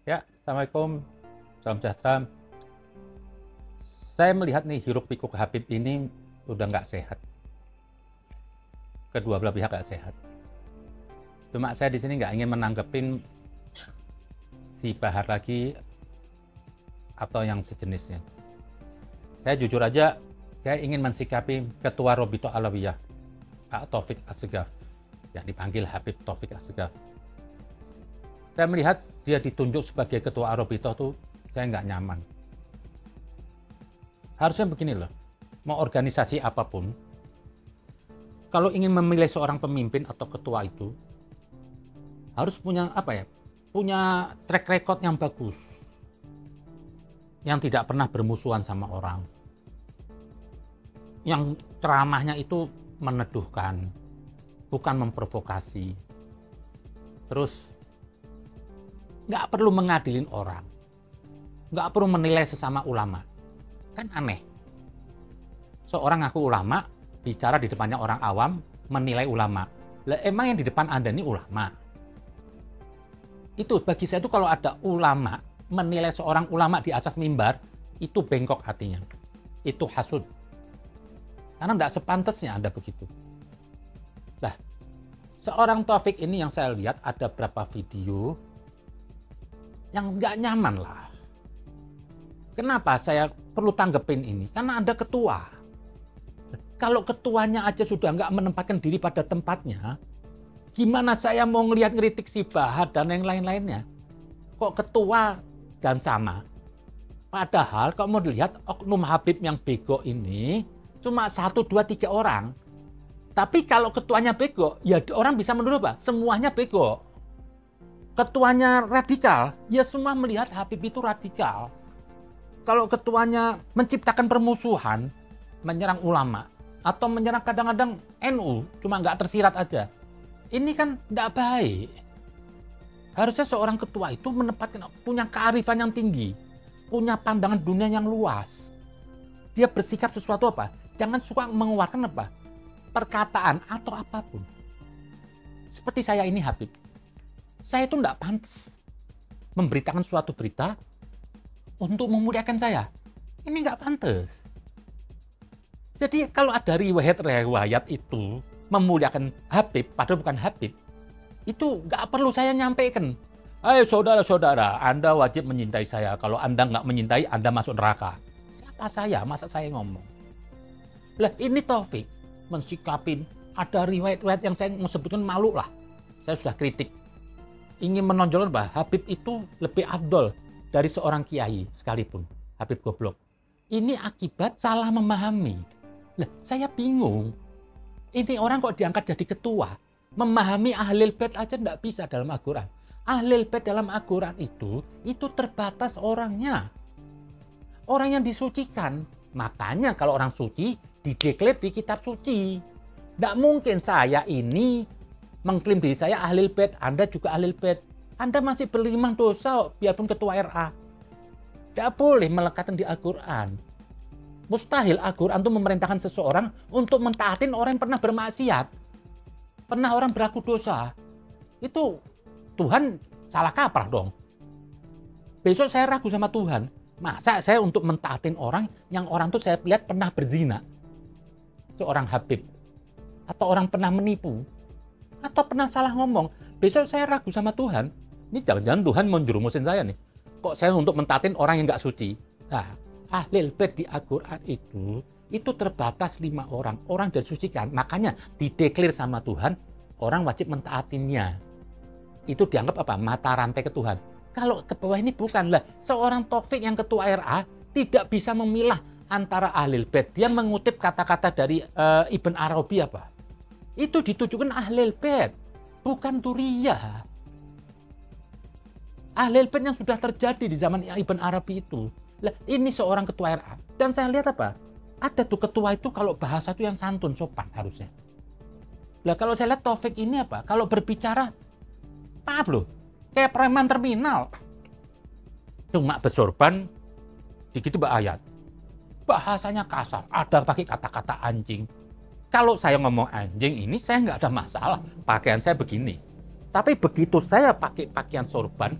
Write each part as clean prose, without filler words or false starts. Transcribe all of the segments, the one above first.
Ya, Assalamualaikum, salam sejahtera. Saya melihat nih hiruk pikuk Habib ini udah nggak sehat. Kedua belah pihak nggak sehat. Cuma saya di sini nggak ingin menanggepin si Bahar lagi atau yang sejenisnya. Saya jujur aja, saya ingin mensikapi Ketua Robito Alawiyah, Pak Taufik Assegaf, yang dipanggil Habib Taufik Assegaf. Saya melihat dia ditunjuk sebagai ketua Robito tuh saya nggak nyaman. Harusnya begini loh, mau organisasi apapun, kalau ingin memilih seorang pemimpin atau ketua itu, harus punya punya track record yang bagus, yang tidak pernah bermusuhan sama orang, yang ceramahnya itu meneduhkan, bukan memprovokasi. Terus nggak perlu mengadilin orang, nggak perlu menilai sesama ulama. Kan aneh, seorang ngaku ulama bicara di depannya orang awam menilai ulama. Lah emang yang di depan Anda ini ulama? Itu bagi saya itu kalau ada ulama menilai seorang ulama di atas mimbar, itu bengkok hatinya, itu hasud, karena nggak sepantasnya Anda begitu. Nah, seorang Taufik ini yang saya lihat ada beberapa video yang nggak nyaman lah. Kenapa saya perlu tanggepin ini? Karena Anda ketua. Kalau ketuanya aja sudah nggak menempatkan diri pada tempatnya, gimana saya mau ngeritik si Bahar dan yang lain-lainnya? Kok ketua dan sama? Padahal kalau mau dilihat oknum Habib yang bego ini cuma 1, 2, 3 orang. Tapi kalau ketuanya bego, ya orang bisa menuduh apa? Semuanya bego. Ketuanya radikal, ya semua melihat Habib itu radikal. Kalau ketuanya menciptakan permusuhan, menyerang ulama, atau menyerang kadang-kadang NU, cuma nggak tersirat aja. Ini kan nggak baik. Harusnya seorang ketua itu menempatkan, punya kearifan yang tinggi, punya pandangan dunia yang luas. Dia bersikap sesuatu apa? Jangan suka mengeluarkan perkataan atau apapun. Seperti saya ini Habib. Saya itu tidak pantas memberitakan suatu berita untuk memuliakan saya. Ini nggak pantas. Jadi kalau ada riwayat itu memuliakan Habib, padahal bukan Habib, itu nggak perlu saya nyampaikan. Ayo saudara-saudara, Anda wajib menyintai saya. Kalau Anda nggak menyintai, Anda masuk neraka. Siapa saya? Masa saya ngomong? Lah ini Taufik mensikapin, ada riwayat-riwayat yang saya mau sebutkan malu lah. Saya sudah kritik. Ingin menonjolkan bahwa Habib itu lebih afdol dari seorang kiai sekalipun. Habib goblok. Ini akibat salah memahami. Lah, saya bingung. Ini orang kok diangkat jadi ketua. Memahami Ahlul Bait aja nggak bisa dalam Al-Quran. Ahlul Bait dalam Al-Quran itu terbatas orangnya. Orang yang disucikan. Makanya kalau orang suci, dideklar di kitab suci. Nggak mungkin saya ini mengklaim diri saya Ahlul Bait, Anda juga Ahlul Bait. Anda masih berlimang dosa biarpun ketua RA. Tidak boleh melekatkan di Al-Quran. Mustahil Al-Quran itu memerintahkan seseorang untuk mentaatin orang yang pernah bermaksiat. Pernah orang berlaku dosa. Itu Tuhan salah kaprah dong. Besok saya ragu sama Tuhan. Masa saya untuk mentaatin orang yang orang itu saya lihat pernah berzina? Seorang Habib. Atau orang pernah menipu. Atau pernah salah ngomong, besok saya ragu sama Tuhan. Ini jangan-jangan Tuhan mau jerumusin saya nih. Kok saya untuk mentatin orang yang nggak suci? Nah, Ahlul Bait di Al-Quran itu terbatas 5 orang. Orang disucikan, makanya dideklir sama Tuhan, orang wajib mentaatinnya. Itu dianggap mata rantai ke Tuhan. Kalau ke bawah ini bukan lah. Seorang Taufik yang ketua RA tidak bisa memilah antara Ahlul Bait. Dia mengutip kata-kata dari Ibn Arabi itu ditujukan Ahlul Bait, bukan Duriyah. Ahlul Bait yang sudah terjadi di zaman Ibn Arabi itu. Lah, ini seorang ketua RA. Dan saya lihat ada tuh ketua itu kalau bahasa itu yang santun, sopan harusnya. Lah kalau saya lihat Taufik ini kalau berbicara, maaf loh, kayak preman terminal. Cuma bersorban, dikit ayat. Bahasanya kasar, ada pakai kata-kata anjing. Kalau saya ngomong anjing ini saya nggak ada masalah, pakaian saya begini. Tapi begitu saya pakai pakaian sorban,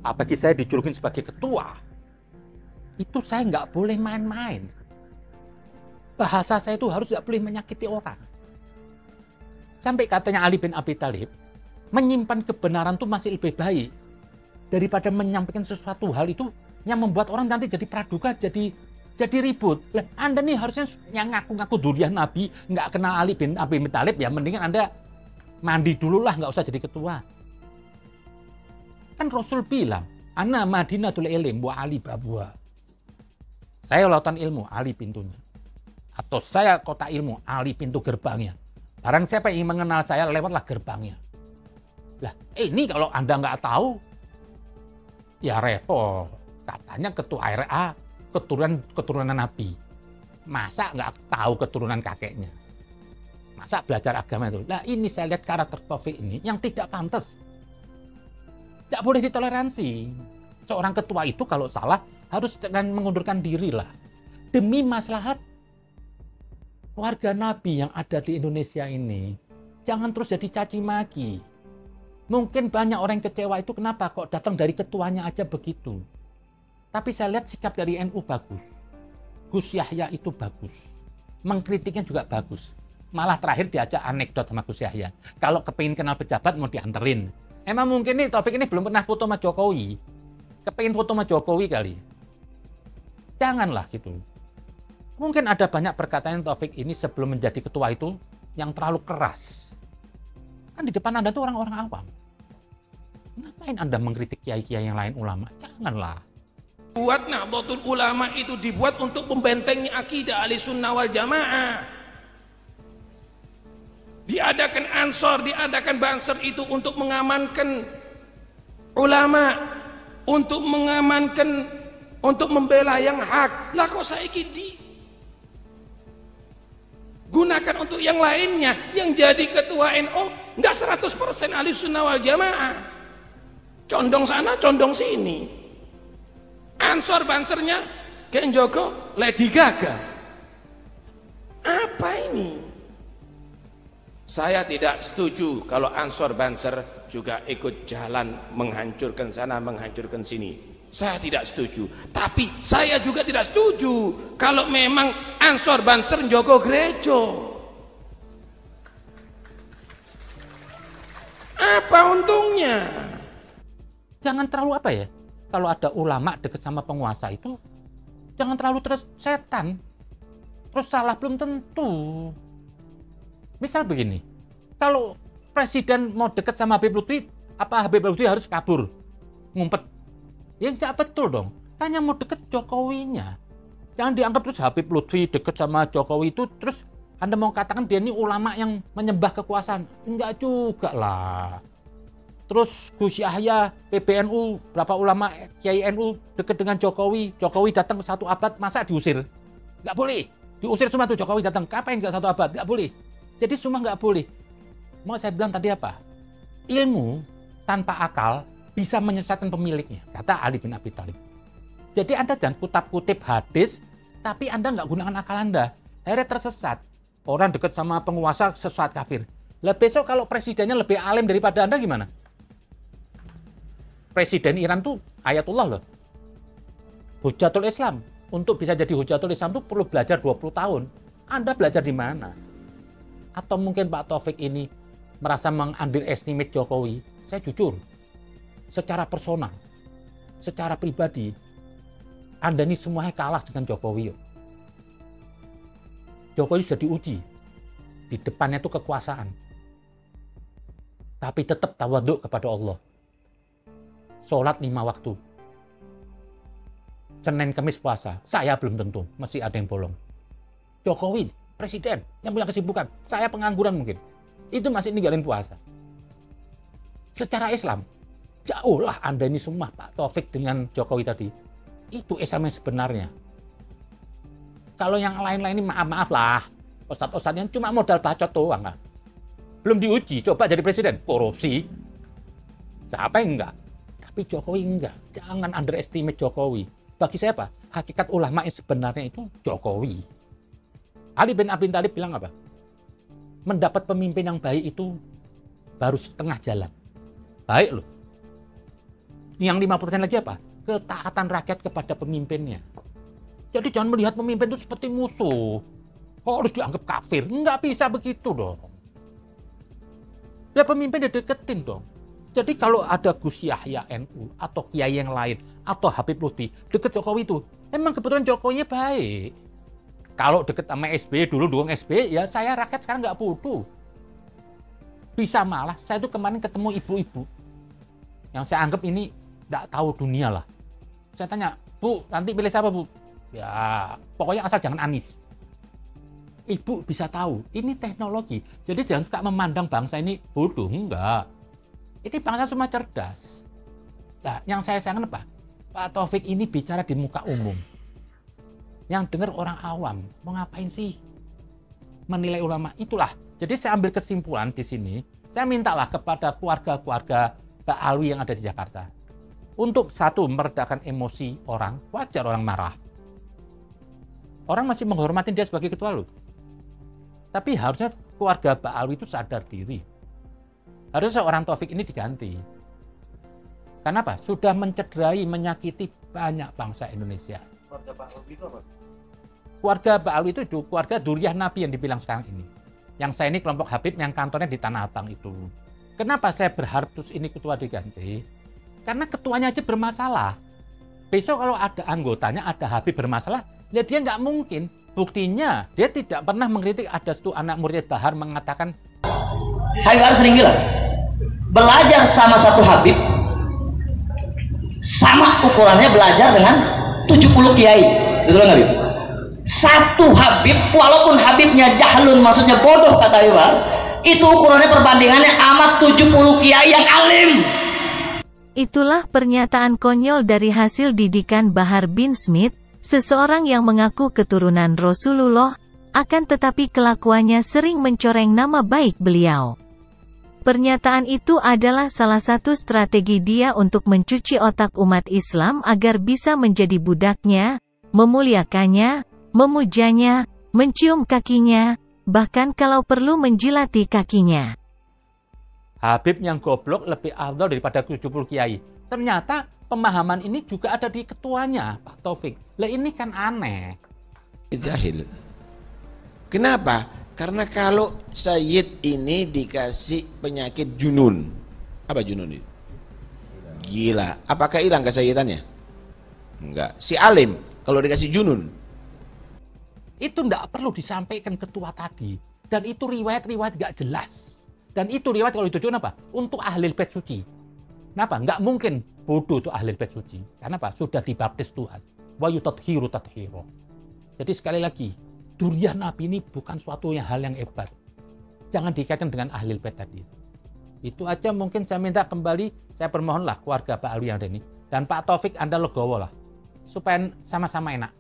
Apalagi saya dijulukin sebagai ketua. Itu saya nggak boleh main-main. Bahasa saya itu harus nggak boleh menyakiti orang. Sampai katanya Ali bin Abi Thalib, menyimpan kebenaran itu masih lebih baik daripada menyampaikan sesuatu hal itu yang membuat orang nanti jadi praduga, jadi ribut. Lah, Anda nih harusnya yang ngaku-ngaku durian Nabi, nggak kenal Ali bin Abi Thalib, ya mendingan Anda mandi dulu lah, nggak usah jadi ketua. Kan Rasul bilang, Ana Madinatul Ilm wa Ali babuha. Saya lautan ilmu, Ali pintunya. Atau saya kota ilmu, Ali pintu gerbangnya. Barang siapa yang ingin mengenal saya, lewatlah gerbangnya. Lah, ini kalau Anda nggak tahu, ya repot. Katanya ketua RA, keturunan Nabi. Masa nggak tahu keturunan kakeknya? Masa belajar agama itu? Lah, ini saya lihat karakter Taufik ini yang tidak pantas. Tidak boleh ditoleransi. Seorang ketua itu kalau salah, harus dengan mengundurkan diri lah. Demi maslahat warga Nabi yang ada di Indonesia ini. Jangan terus jadi caci maki. Mungkin banyak orang yang kecewa itu kenapa kok datang dari ketuanya aja begitu. Tapi saya lihat sikap dari NU bagus. Gus Yahya itu bagus. Mengkritiknya juga bagus. Malah terakhir diajak anekdot sama Gus Yahya. Kalau kepingin kenal pejabat mau dianterin. Emang mungkin nih Taufik ini belum pernah foto sama Jokowi. Kepingin foto sama Jokowi kali. Janganlah gitu. Mungkin ada banyak perkataan Taufik ini sebelum menjadi ketua itu yang terlalu keras. Kan di depan Anda tuh orang-orang awam. Ngapain Anda mengkritik kiai-kiai yang lain ulama? Janganlah. Buat Nahdlatul Ulama itu dibuat untuk membentengi akidah Ahlussunnah wal Jamaah. Diadakan Ansor, diadakan Banser itu untuk mengamankan ulama, untuk mengamankan, untuk membela yang hak. Lah kok saiki gunakan untuk yang lainnya. Yang jadi ketua NU enggak 100% Ahlussunnah wal Jamaah. Condong sana, condong sini. Ansor Bansernya kayak Joko Lady Gaga. Apa ini? Saya tidak setuju kalau Ansor Banser juga ikut jalan menghancurkan sana, menghancurkan sini. Saya tidak setuju. Tapi saya juga tidak setuju kalau memang Ansor Banser Joko Gerejo. Apa untungnya? Jangan terlalu apa ya? Kalau ada ulama dekat sama penguasa itu, jangan terlalu terus setan. Terus salah belum tentu. Misal begini, kalau presiden mau dekat sama Habib Lutfi, apa Habib Lutfi harus kabur, ngumpet? Ya nggak betul dong. Hanya mau deket Jokowinya. Jangan dianggap terus Habib Lutfi dekat sama Jokowi itu, terus Anda mau katakan dia ini ulama yang menyembah kekuasaan. Enggak juga lah. Terus Gus Yahya, PBNU, berapa ulama Kiai NU dekat dengan Jokowi. Jokowi datang ke 1 abad, masa diusir? Nggak boleh. Diusir semua tuh Jokowi datang. Kapan nggak 1 abad? Nggak boleh. Jadi semua nggak boleh. Mau saya bilang tadi apa? Ilmu tanpa akal bisa menyesatkan pemiliknya, kata Ali bin Abi Thalib. Jadi Anda jangan kutip hadis, tapi Anda nggak gunakan akal Anda. Akhirnya tersesat. Orang dekat sama penguasa sesat kafir. Lah besok kalau presidennya lebih alim daripada Anda gimana? Presiden Iran tuh Ayatullah loh. Hujatul Islam. Untuk bisa jadi Hujatul Islam tuh perlu belajar 20 tahun. Anda belajar di mana? Atau mungkin Pak Taufik ini merasa meng-underestimate Jokowi? Saya jujur, secara personal, secara pribadi, Anda ini semuanya kalah dengan Jokowi. Jokowi sudah diuji. Di depannya itu kekuasaan. Tapi tetap tawaduk kepada Allah. Sholat 5 waktu. Senin Kamis puasa. Saya belum tentu. Masih ada yang bolong. Jokowi, presiden yang punya kesibukan. Saya pengangguran mungkin. Itu masih ninggalin puasa. Secara Islam, jauhlah Anda ini semua, Pak Taufik dengan Jokowi tadi. Itu Islam yang sebenarnya. Kalau yang lain-lain ini maaf-maaf lah. Ustadz-ustadz yang cuma modal bacot doang lah. Belum diuji, coba jadi presiden. Korupsi. Siapa yang enggak? Tapi Jokowi enggak. Jangan underestimate Jokowi. Bagi saya apa? Hakikat ulama yang sebenarnya itu Jokowi. Ali bin Abi Thalib bilang apa? Mendapat pemimpin yang baik itu baru setengah jalan. Baik loh. Yang 50% lagi apa? Ketaatan rakyat kepada pemimpinnya. Jadi jangan melihat pemimpin itu seperti musuh. Kok harus dianggap kafir? Nggak bisa begitu dong. Ya pemimpin dideketin dong. Jadi kalau ada Gus Yahya NU atau kiai yang lain atau Habib Lutfi deket Jokowi itu, emang kebetulan Jokowinya baik. Kalau deket sama SBY dulu dukung SBY, ya saya rakyat sekarang nggak butuh. Bisa malah, saya tuh kemarin ketemu ibu-ibu yang saya anggap ini nggak tahu dunia lah. Saya tanya, Bu, nanti pilih siapa Bu? Ya, pokoknya asal jangan Anies. Ibu bisa tahu, ini teknologi. Jadi jangan suka memandang bangsa ini bodoh, enggak. Ini bangsa semua cerdas. Nah, yang saya sayangkan apa? Pak Taufik ini bicara di muka umum. Yang dengar orang awam, mau ngapain sih? Menilai ulama, itulah. Jadi saya ambil kesimpulan di sini, saya mintalah kepada keluarga-keluarga Pak Alwi yang ada di Jakarta. Untuk satu, meredakan emosi orang, wajar orang marah. Orang masih menghormati dia sebagai ketua loh. Tapi harusnya keluarga Pak Alwi itu sadar diri. Harusnya seorang Taufik ini diganti. Kenapa? Sudah mencederai, menyakiti banyak bangsa Indonesia. Keluarga Pak Alwi itu apa? Keluarga Pak Alwi itu keluarga Duriyah Nabi yang dibilang sekarang ini. Yang saya ini kelompok Habib yang kantornya di Tanah Abang itu. Kenapa saya berharap terus ini ketua diganti? Karena ketuanya aja bermasalah. Besok kalau ada anggotanya, ada Habib bermasalah, ya dia nggak mungkin. Buktinya, dia tidak pernah mengkritik ada satu anak murid Bahar mengatakan, Habib Bahar sering bilang, belajar sama satu Habib, sama ukurannya belajar dengan 70 kiai. Betul nggak Habib? Satu Habib, walaupun Habibnya jahlun, maksudnya bodoh kata Habib Bahar, itu ukurannya perbandingannya amat 70 kiai yang alim. Itulah pernyataan konyol dari hasil didikan Bahar bin Smith, seseorang yang mengaku keturunan Rasulullah, akan tetapi kelakuannya sering mencoreng nama baik beliau. Pernyataan itu adalah salah satu strategi dia untuk mencuci otak umat Islam agar bisa menjadi budaknya, memuliakannya, memujanya, mencium kakinya, bahkan kalau perlu menjilati kakinya. Habib yang goblok lebih afdal daripada 70 kiai. Ternyata pemahaman ini juga ada di ketuanya, Pak Taufik. Lah ini kan aneh. Jahil. Kenapa? Karena kalau Sayyid ini dikasih penyakit junun. Apa junun itu? Gila. Apakah hilang kesayyidannya? Enggak. Si alim kalau dikasih junun. Itu enggak perlu disampaikan ketua tadi. Dan itu riwayat-riwayat gak jelas. Dan itu riwayat kalau ditujukan apa? Untuk ahli bait suci. Kenapa? Enggak mungkin bodoh itu ahli bait suci. Karena apa? Sudah dibaptis Tuhan. Wa yutathiru tathiro. Jadi sekali lagi, Duriyah Nabi ini bukan suatu hal yang hebat. Jangan dikaitkan dengan ahli bait tadi. Itu aja mungkin saya minta kembali, saya permohonlah keluarga Pak Alwi yang ada ini. Dan Pak Taufik Anda legowo lah. Supaya sama-sama enak.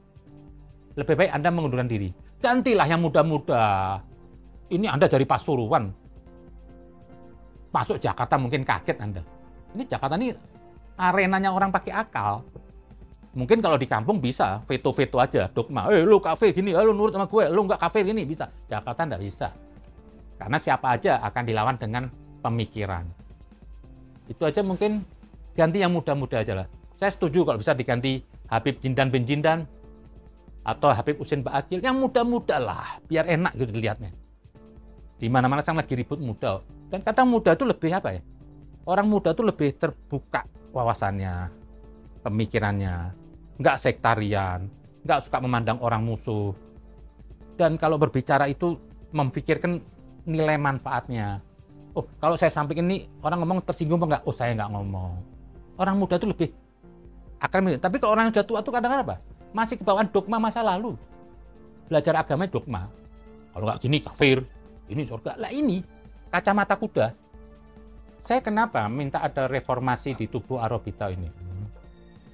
Lebih baik Anda mengundurkan diri. Gantilah yang muda-muda. Ini Anda dari Pasuruan. Masuk Jakarta mungkin kaget Anda. Ini Jakarta ini arenanya orang pakai akal. Mungkin kalau di kampung bisa veto-veto aja, dogma. Lu kafir gini, lu nurut sama gue, lu nggak kafir gini, bisa. Jakarta nggak bisa. Karena siapa aja akan dilawan dengan pemikiran. Itu aja mungkin ganti yang muda-muda aja lah. Saya setuju kalau bisa diganti Habib Jindan bin Jindan atau Habib Husin Ba'akil. Yang muda-muda lah, biar enak gitu dilihatnya. Di mana-mana sang lagi ribut muda. Dan kadang muda itu lebih apa ya? Orang muda itu lebih terbuka wawasannya, pemikirannya, nggak sektarian, nggak suka memandang orang musuh. Dan kalau berbicara itu memikirkan nilai manfaatnya. Oh, kalau saya sampaikan ini orang ngomong tersinggung apa nggak? Oh, saya nggak ngomong. Orang muda itu lebih akan. Tapi kalau orang yang sudah tua itu kadang-kadang apa? Masih kebawaan dogma masa lalu. Belajar agama dogma. Kalau nggak gini kafir, ini surga. Lah ini kacamata kuda. Saya kenapa minta ada reformasi di tubuh Arobita ini?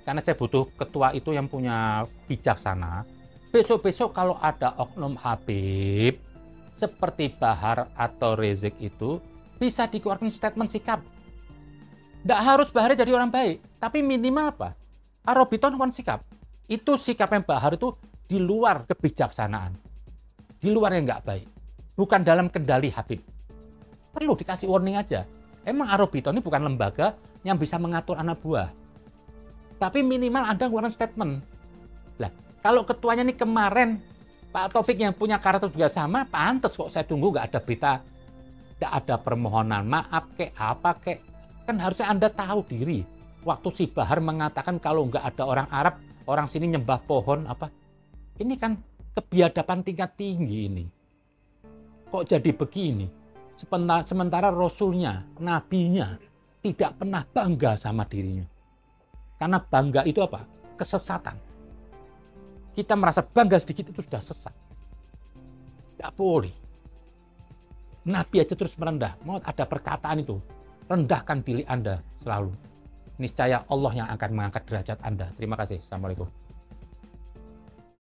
Karena saya butuh ketua itu yang punya bijaksana. Besok-besok kalau ada oknum Habib seperti Bahar atau Rizik itu bisa dikeluarkan statement sikap. Tidak harus Bahar jadi orang baik, tapi minimal apa? Arobita kan sikap. Itu sikapnya Bahar itu di luar kebijaksanaan, di luar yang nggak baik, bukan dalam kendali Habib. Perlu dikasih warning aja. Emang Arobita ini bukan lembaga yang bisa mengatur anak buah. Tapi minimal Anda ngeluarin statement. Lah, kalau ketuanya ini kemarin Pak Taufik yang punya karakter juga sama, pantas kok saya tunggu nggak ada berita, nggak ada permohonan maaf kek apa kek. Kan harusnya Anda tahu diri. Waktu si Bahar mengatakan kalau nggak ada orang Arab, orang sini nyembah pohon apa. Ini kan kebiadaban tingkat tinggi ini. Kok jadi begini? Sementara Rasulnya, Nabinya tidak pernah bangga sama dirinya. Karena bangga itu apa? Kesesatan. Kita merasa bangga sedikit itu sudah sesat. Tidak boleh. Nabi aja terus merendah. Mau ada perkataan itu, rendahkan diri Anda selalu. Niscaya Allah yang akan mengangkat derajat Anda. Terima kasih. Assalamualaikum.